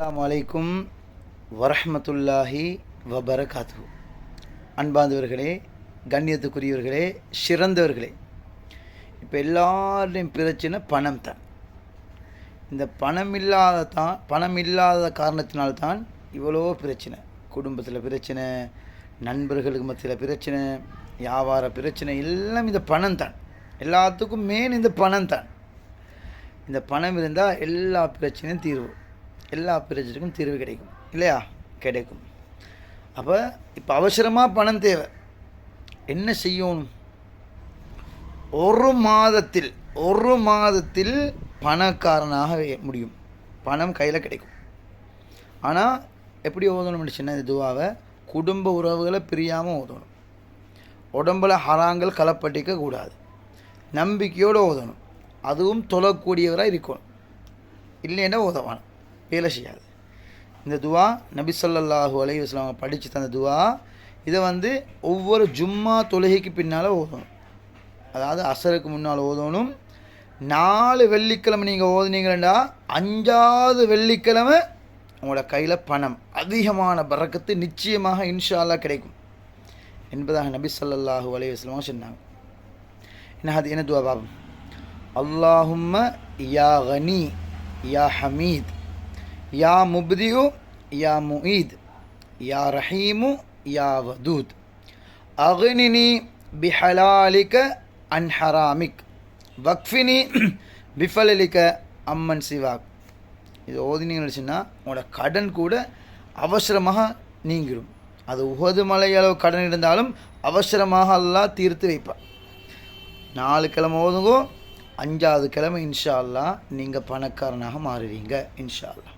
அஸ்ஸலாமு அலைக்கும் வரஹ்மத்துல்லாஹி வபரகாத்து. அன்பார்ந்தவர்களே, கண்ணியத்துக்குரியவர்களே, சிறந்தவர்களே, இப்போ எல்லாருடையும் பிரச்சனை பணம் தான். இந்த பணம் இல்லாத காரணத்தினால்தான் இவ்வளோ பிரச்சனை. குடும்பத்தில் பிரச்சனை, நண்பர்களுக்கு மத்தியில் பிரச்சனை, வியாபார பிரச்சனை, எல்லாம் இந்த பணம் தான். எல்லாத்துக்கும் மெயின் இந்த பணம் தான். இந்த பணம் இருந்தால் எல்லா பிரச்சனையும் தீர்வு, எல்லா பிரச்சனைக்கும் தீர்வு கிடைக்கும் இல்லையா? கிடைக்கும். அப்போ இப்போ அவசரமாக பணம் தேவை. என்ன செய்யணும்? ஒரு மாதத்தில் பணக்காரனாக முடியும். பணம் கையில் கிடைக்கும். ஆனால் எப்படி ஓதணும்? சின்ன இந்த துவாவை குடும்ப உறவுகளை பிரியாமல் ஓதணும். உடம்பில் ஹராங்கள் கலப்பட்டிக்க கூடாது. நம்பிக்கையோடு ஓதணும். அதுவும் தொழக்கூடியவராக இருக்கணும். இல்லைன்னா ஓதவான வேலை செய்யாது. இந்த துவா நபி ஸல்லல்லாஹு அலைஹி வஸல்லம் படித்து தந்த துவா. இதை ஒவ்வொரு ஜும்மா தொழுகைக்கு பின்னால் ஓதணும். அதாவது அசருக்கு முன்னால் ஓதணும். 4 வெள்ளிக்கிழமை நீங்கள் ஓதுனீங்களா, 5ஆவது வெள்ளிக்கிழமை உங்களோட கையில் பணம் அதிகமான பரக்கத்து நிச்சயமாக இன்ஷா அல்லாஹ் கிடைக்கும் என்பதாக நபி ஸல்லல்லாஹு அலைஹி வஸல்லம் சொன்னாங்க. என்ன துவா பாபம்? அல்லாஹும்ம யா கனி யா ஹமீத் யா முப்தியு யா முஈத் யா ரஹீமு யா வதூத் அக்னினி பிஹலாலிக அன் ஹராமிக் வக்ஃபினி பிஃபலிக அம்மன் சிவாக். இது ஓதினீங்கன்னு சொன்னால் உங்களோட கடன் கூட அவசரமாக நீங்கிடும். அது உஹது மலை அளவு கடன் இருந்தாலும் அவசரமாக அல்லாஹ் தீர்த்து வைப்பார். 4 கிழமை ஓதுங்கோ, 5ஆவது கிழமை இன்ஷா அல்லாஹ் நீங்கள் பணக்காரனாக மாறுவீங்க இன்ஷா அல்லாஹ்.